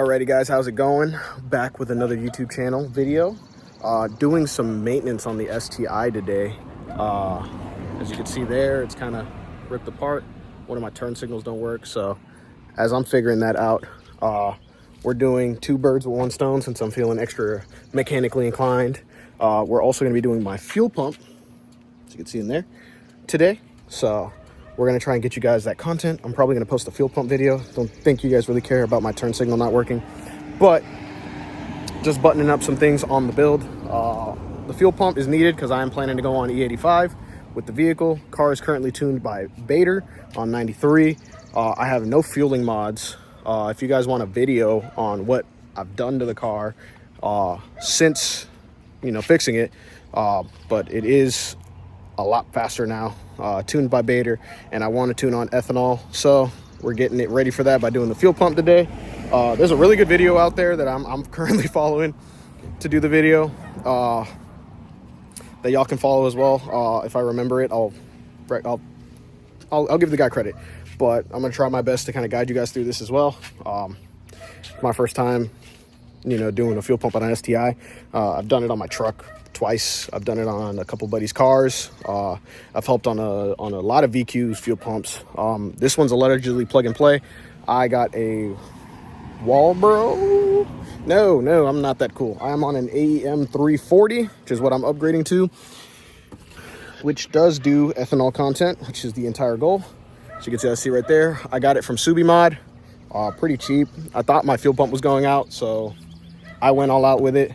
Alrighty guys, how's it going? Back with another YouTube channel video. Doing some maintenance on the STI today. As you can see there, it's kind of ripped apart. One of my turn signals don't work, so as I'm figuring that out, we're doing two birds with one stone since I'm feeling extra mechanically inclined. We're also going to be doing my fuel pump, as you can see in there, today. So we're going to try and get you guys that content. I'm probably going to post a fuel pump video. Don't think you guys really care about my turn signal not working, but just buttoning up some things on the build. The fuel pump is needed because I am planning to go on E85 with the vehicle. Car is currently tuned by Bader on 93. I have no fueling mods. If you guys want a video on what I've done to the car since, fixing it, but it is a lot faster now, tuned by Bader, and I want to tune on ethanol, so we're getting it ready for that by doing the fuel pump today. There's a really good video out there that I'm currently following to do the video, that y'all can follow as well. If I remember it, I'll give the guy credit, but I'm gonna try my best to kind of guide you guys through this as well. My first time doing a fuel pump on an STI. I've done it on my truck twice. I've done it on a couple buddies' cars. I've helped on a lot of VQ's fuel pumps. This one's allegedly plug and play. I got a Walbro. No, I'm not that cool. I'm on an AEM 340, which is what I'm upgrading to, which does do ethanol content, which is the entire goal. So you can see right there, I got it from Subi Mod, pretty cheap. I thought my fuel pump was going out, so I went all out with it.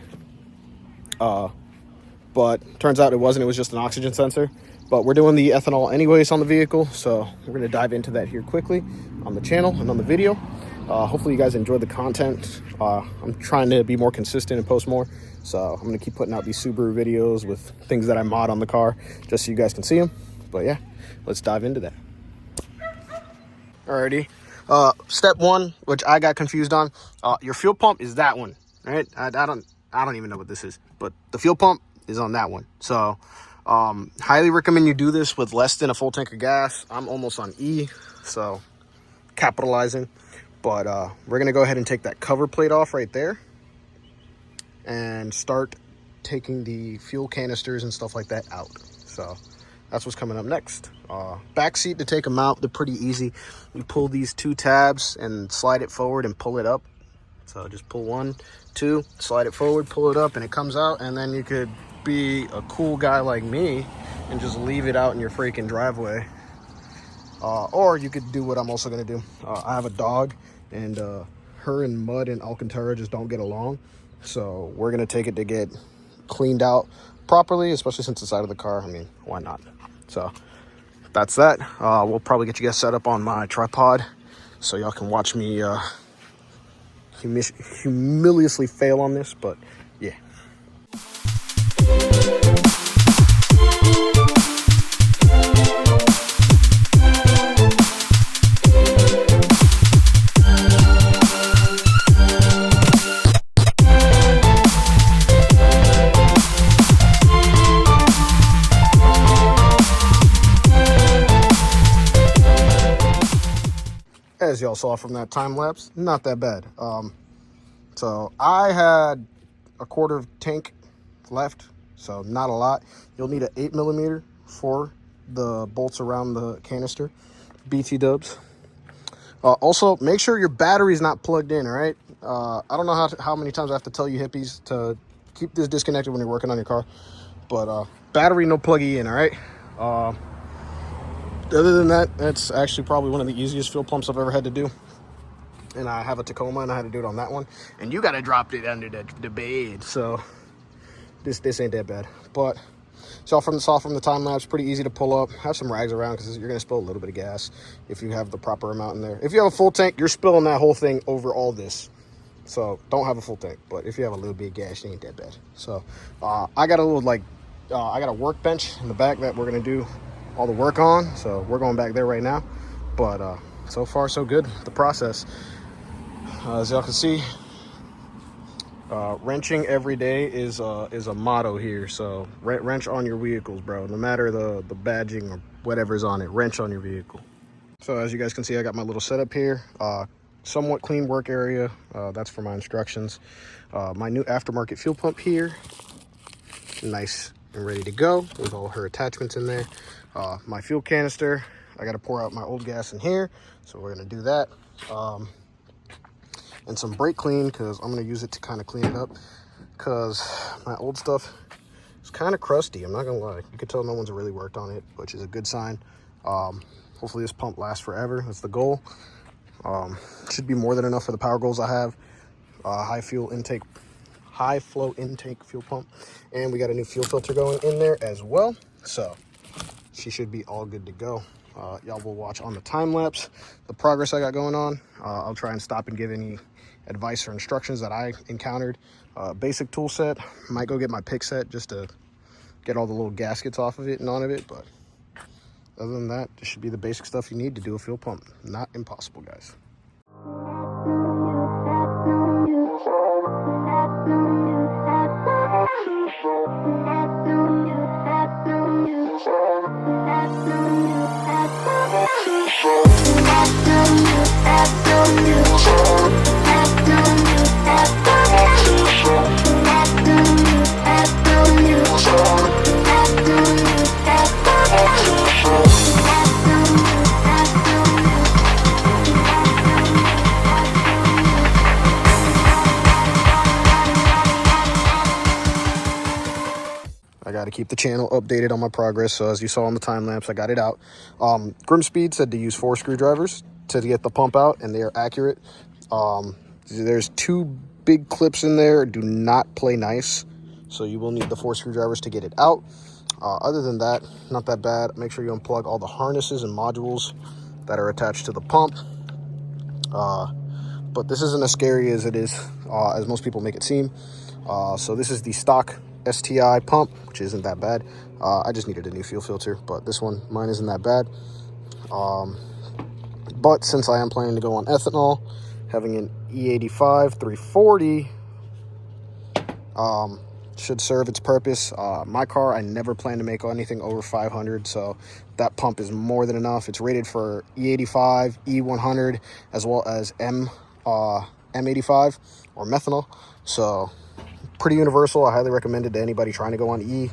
But turns out it wasn't. It was just an oxygen sensor. But we're doing the ethanol anyways on the vehicle, so we're going to dive into that here quickly on the channel and on the video. Hopefully you guys enjoyed the content. I'm trying to be more consistent and post more, so I'm going to keep putting out these Subaru videos with things that I mod on the car just so you guys can see them. But yeah, let's dive into that. Alrighty. Step one, which I got confused on, your fuel pump is that one, right? I don't even know what this is, but the fuel pump is on that one. So highly recommend you do this with less than a full tank of gas. I'm almost on E, so capitalizing. But we're gonna go ahead and take that cover plate off right there and start taking the fuel canisters and stuff like that out. So that's what's coming up next. Back seat to take them out, they're pretty easy. You pull these two tabs and slide it forward and pull it up. So just pull 1, 2, slide it forward, pull it up, and it comes out. And then you could be a cool guy like me and just leave it out in your freaking driveway. Or you could do what I'm also gonna do. I have a dog, and her and Mud and Alcantara just don't get along. So we're gonna take it to get cleaned out properly, especially since the side of the car. I mean, why not? So that's that. We'll probably get you guys set up on my tripod so y'all can watch me humiliously fail on this, but yeah. As y'all saw from that time lapse, not that bad. So I had a quarter of tank left, so not a lot. You'll need an 8mm for the bolts around the canister. BT dubs. Also, make sure your battery's not plugged in, all right? I don't know how many times I have to tell you hippies to keep this disconnected when you're working on your car, but battery no pluggy in, all right? Other than that, that's actually probably one of the easiest fuel pumps I've ever had to do. And I have a Tacoma, and I had to do it on that one. And you got to drop it under the bed. So this ain't that bad. But saw from the time lapse, pretty easy to pull up. Have some rags around because you're going to spill a little bit of gas if you have the proper amount in there. If you have a full tank, you're spilling that whole thing over all this. So don't have a full tank. But if you have a little bit of gas, it ain't that bad. So I got a little I got a workbench in the back that we're going to do all the work on. So we're going back there right now. But so far so good, the process. As y'all can see, wrenching every day is a motto here. So wrench on your vehicles, bro. No matter the badging or whatever's on it, wrench on your vehicle. So as you guys can see, I got my little setup here. somewhat clean work area. That's for my instructions. My new aftermarket fuel pump here, nice and ready to go with all her attachments in there. My fuel canister, I got to pour out my old gas in here, so we're going to do that. And some brake clean, because I'm going to use it to kind of clean it up, because my old stuff is kind of crusty. I'm not going to lie. You can tell no one's really worked on it, which is a good sign. Hopefully this pump lasts forever. That's the goal. Should be more than enough for the power goals I have. High flow intake fuel pump, and we got a new fuel filter going in there as well, so she should be all good to go. Y'all will watch on the time lapse the progress I got going on. I'll try and stop and give any advice or instructions that I encountered. Basic tool set, might go get my pick set just to get all the little gaskets off of it and on of it, but other than that, this should be the basic stuff you need to do a fuel pump. Not impossible, guys. I got to keep the channel updated on my progress. So as you saw on the time lapse, I got it out. Grimspeed said to use 4 screwdrivers to get the pump out, and they are accurate. There's 2 big clips in there. Do not play nice, so you will need the 4 screwdrivers to get it out. Other than that, not that bad. Make sure you unplug all the harnesses and modules that are attached to the pump. But this isn't as scary as it is, as most people make it seem. So this is the stock STI pump, which isn't that bad. I just needed a new fuel filter, but mine isn't that bad. But since I am planning to go on ethanol, having an E85 340 should serve its purpose. My car, I never plan to make anything over 500, so that pump is more than enough. It's rated for E85, E100, as well as M85 or methanol, so pretty universal. I highly recommend it to anybody trying to go on E.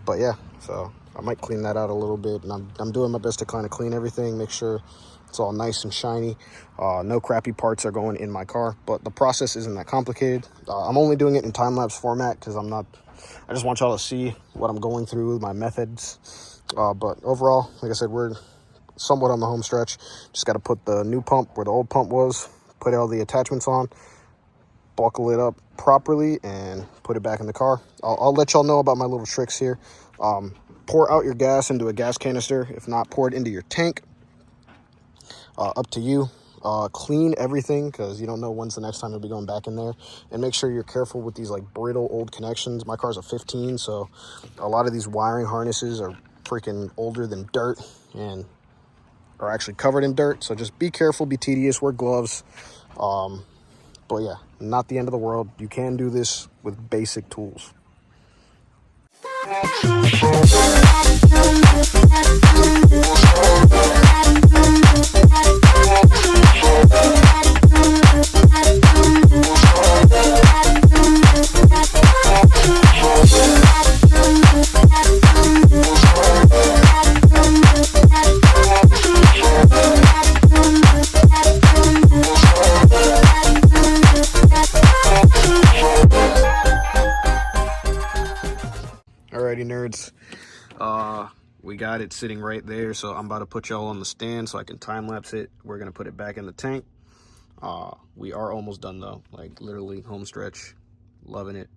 But yeah, so I might clean that out a little bit, and I'm doing my best to kind of clean everything, make sure it's all nice and shiny. No crappy parts are going in my car, but the process isn't that complicated. I'm only doing it in time-lapse format because I just want y'all to see what I'm going through, my methods. But overall, like I said, we're somewhat on the home stretch. Just got to put the new pump where the old pump was, put all the attachments on, buckle it up properly, and put it back in the car. I'll let y'all know about my little tricks here. Pour out your gas into a gas canister. If not, pour it into your tank. Up to you. Clean everything, because you don't know when's the next time you'll be going back in there. And make sure you're careful with these like brittle old connections. My car's a 15, so a lot of these wiring harnesses are freaking older than dirt and are actually covered in dirt. So just be careful, be tedious, wear gloves. But yeah, not the end of the world. You can do this with basic tools. Alrighty, nerds. We got it sitting right there, so I'm about to put y'all on the stand so I can time lapse it. We're gonna put it back in the tank. We are almost done though, like literally home stretch. Loving it.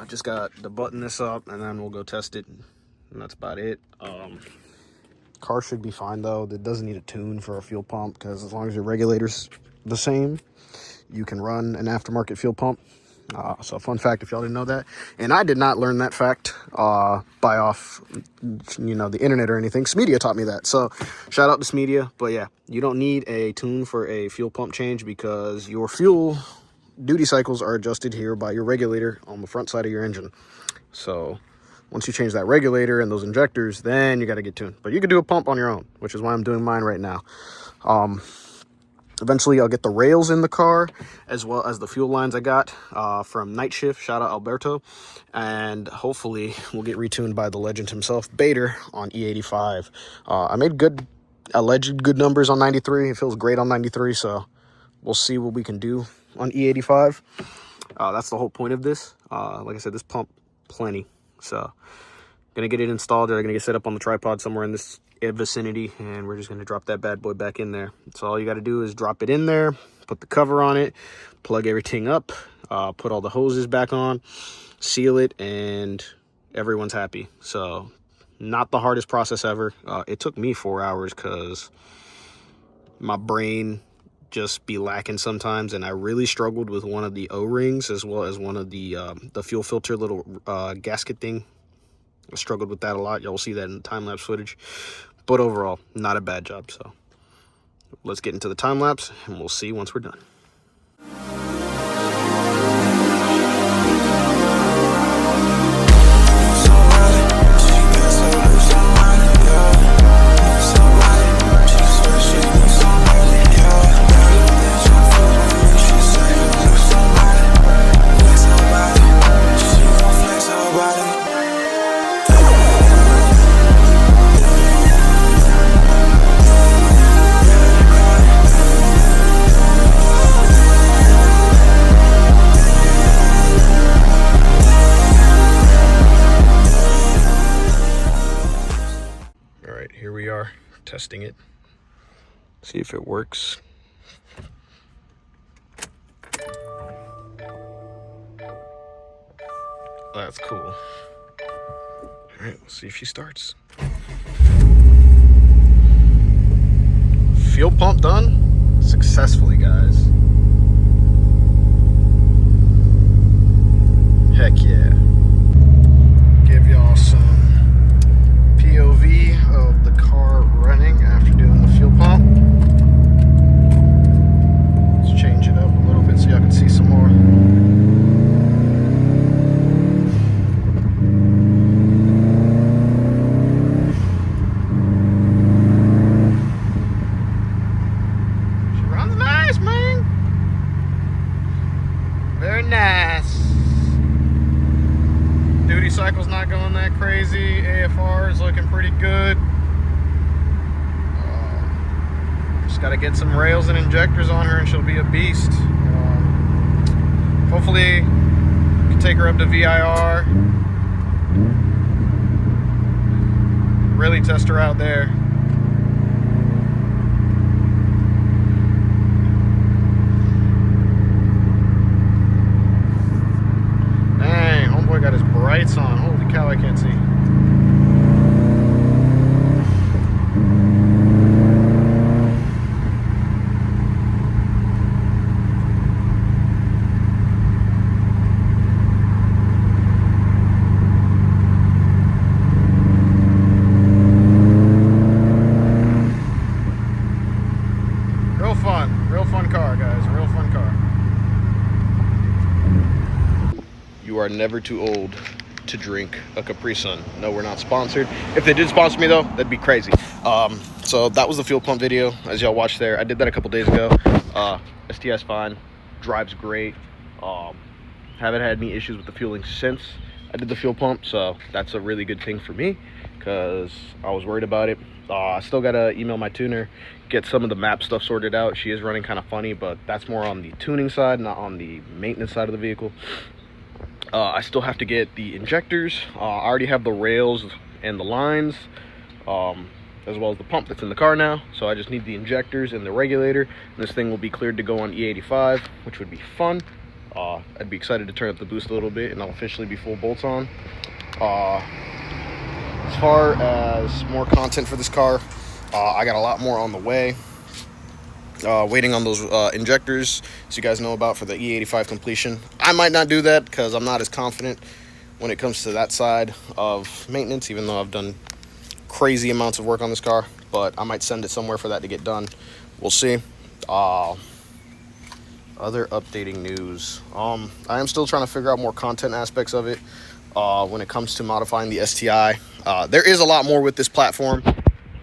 Just got to button this up and then we'll go test it, and that's about it. Car should be fine though. It doesn't need a tune for a fuel pump, because as long as your regulator's the same, you can run an aftermarket fuel pump. So fun fact, if y'all didn't know that. And I did not learn that fact by off, the internet or anything. Smedia taught me that. So shout out to Smedia. But yeah, you don't need a tune for a fuel pump change, because your fuel duty cycles are adjusted here by your regulator on the front side of your engine. So once you change that regulator and those injectors, then you got to get tuned. But you can do a pump on your own, which is why I'm doing mine right now. Eventually, I'll get the rails in the car, as well as the fuel lines I got from Night Shift. Shout out Alberto. And hopefully, we'll get retuned by the legend himself, Bader, on E85. I made alleged good numbers on 93. It feels great on 93, so we'll see what we can do on E85. That's the whole point of this. Like I said, this pump, plenty. So, gonna get it installed. They're gonna get set up on the tripod somewhere in this vicinity, and we're just going to drop that bad boy back in there. So all you got to do is drop it in there, put the cover on it, plug everything up, put all the hoses back on, seal it, and everyone's happy. So not the hardest process ever. It took me 4 hours because my brain just be lacking sometimes, and I really struggled with one of the O-rings as well as one of the fuel filter little gasket thing. I struggled with that a lot. Y'all will see that in the time-lapse footage. But overall, not a bad job. So let's get into the time-lapse, and we'll see once we're done. Here we are testing it, see if it works. That's cool. All right, let's see if she starts. Fuel pump done successfully, guys. Heck yeah. Give y'all some POV of the car running after doing the fuel pump. Let's change it up a little bit so y'all can see some more. She runs nice, man. Very nice. Duty cycle's not going that crazy. AFR is looking pretty good. Just got to get some rails and injectors on her and she'll be a beast. Hopefully, we can take her up to VIR. Really test her out there. Dang, homeboy got his brights on. Holy cow, I can't see. Real fun car, guys. Real fun car. You are never too old to drink a Capri Sun. No, we're not sponsored. If they did sponsor me though, that'd be crazy. So that was the fuel pump video, as y'all watched there. I did that a couple days ago. STI's fine, drives great. Haven't had any issues with the fueling since I did the fuel pump, so that's a really good thing for me because I was worried about it. I still gotta email my tuner, get some of the map stuff sorted out. She is running kind of funny, but that's more on the tuning side, not on the maintenance side of the vehicle. I still have to get the injectors. I already have the rails and the lines, as well as the pump that's in the car now. So I just need the injectors and the regulator. And this thing will be cleared to go on E85, which would be fun. I'd be excited to turn up the boost a little bit, and I'll officially be full bolts on. As far as more content for this car, I got a lot more on the way. Waiting on those injectors, so you guys know about, for the E85 completion. I might not do that because I'm not as confident when it comes to that side of maintenance, even though I've done crazy amounts of work on this car. But I might send it somewhere for that to get done. We'll see. Other updating news. I am still trying to figure out more content aspects of it when it comes to modifying the STI. There is a lot more with this platform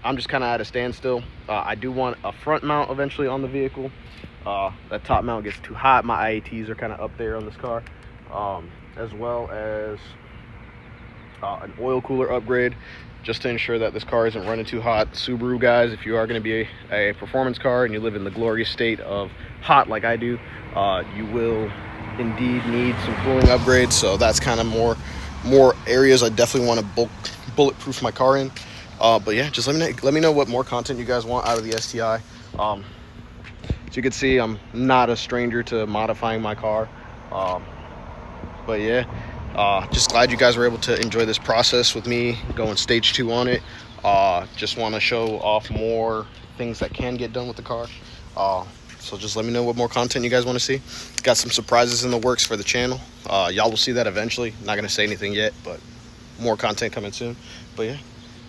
I'm just kind of at a standstill. I do want a front mount eventually on the vehicle. That top mount gets too hot. My IATs are kind of up there on this car, as well as an oil cooler upgrade, just to ensure that this car isn't running too hot. Subaru guys, if you are going to be a performance car and you live in the glorious state of hot like I do, you will indeed need some cooling upgrades. So that's kind of more areas I definitely want to bulletproof my car in. But yeah, just let me know what more content you guys want out of the STI. As you can see, I'm not a stranger to modifying my car. But yeah, just glad you guys were able to enjoy this process with me going stage 2 on it. Just want to show off more things that can get done with the car. So just let me know what more content you guys want to see. Got some surprises in the works for the channel. Y'all will see that eventually. Not gonna say anything yet, but more content coming soon. But yeah,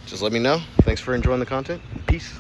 just let me know. Thanks for enjoying the content. Peace.